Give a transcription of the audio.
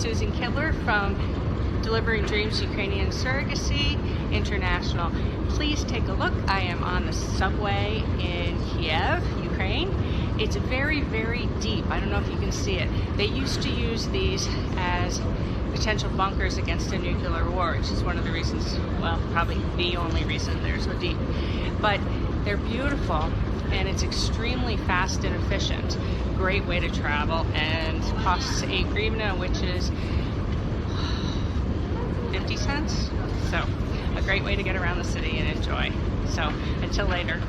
Susan Kittler from Delivering Dreams Ukrainian Surrogacy International. Please take a look. I am on the subway in Kyiv, Ukraine. It's very, very deep. I don't know if you can see it. They used to use these as potential bunkers against a nuclear war, which is one of the reasons, well, probably the only reason they're so deep. But they're beautiful, and it's extremely fast and efficient. Great way to travel, and costs a hryvnia, which is 50 cents. So a great way to get around the city and enjoy. So until later.